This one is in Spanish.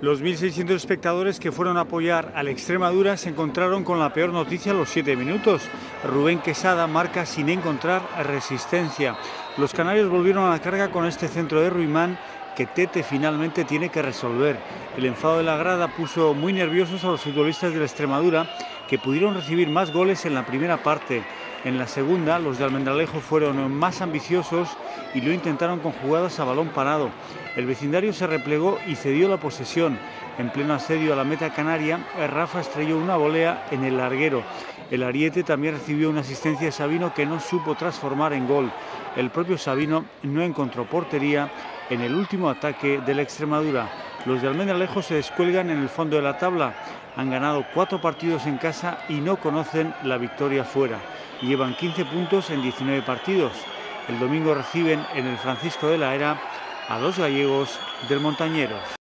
Los 1.600 espectadores que fueron a apoyar al Extremadura se encontraron con la peor noticia a los 7 minutos. Rubén Quesada marca sin encontrar resistencia. Los canarios volvieron a la carga con este centro de Ruimán que Tete finalmente tiene que resolver. El enfado de la grada puso muy nerviosos a los futbolistas del Extremadura, que pudieron recibir más goles en la primera parte. En la segunda, los de Almendralejo fueron más ambiciosos y lo intentaron con jugadas a balón parado. El vecindario se replegó y cedió la posesión. En pleno asedio a la meta canaria, Rafa estrelló una volea en el larguero. El ariete también recibió una asistencia de Sabino que no supo transformar en gol. El propio Sabino no encontró portería en el último ataque de la Extremadura. Los de Almendralejo se descuelgan en el fondo de la tabla. Han ganado 4 partidos en casa y no conocen la victoria fuera. Llevan 15 puntos en 19 partidos. El domingo reciben en el Francisco de la Era a los gallegos del Montañeros.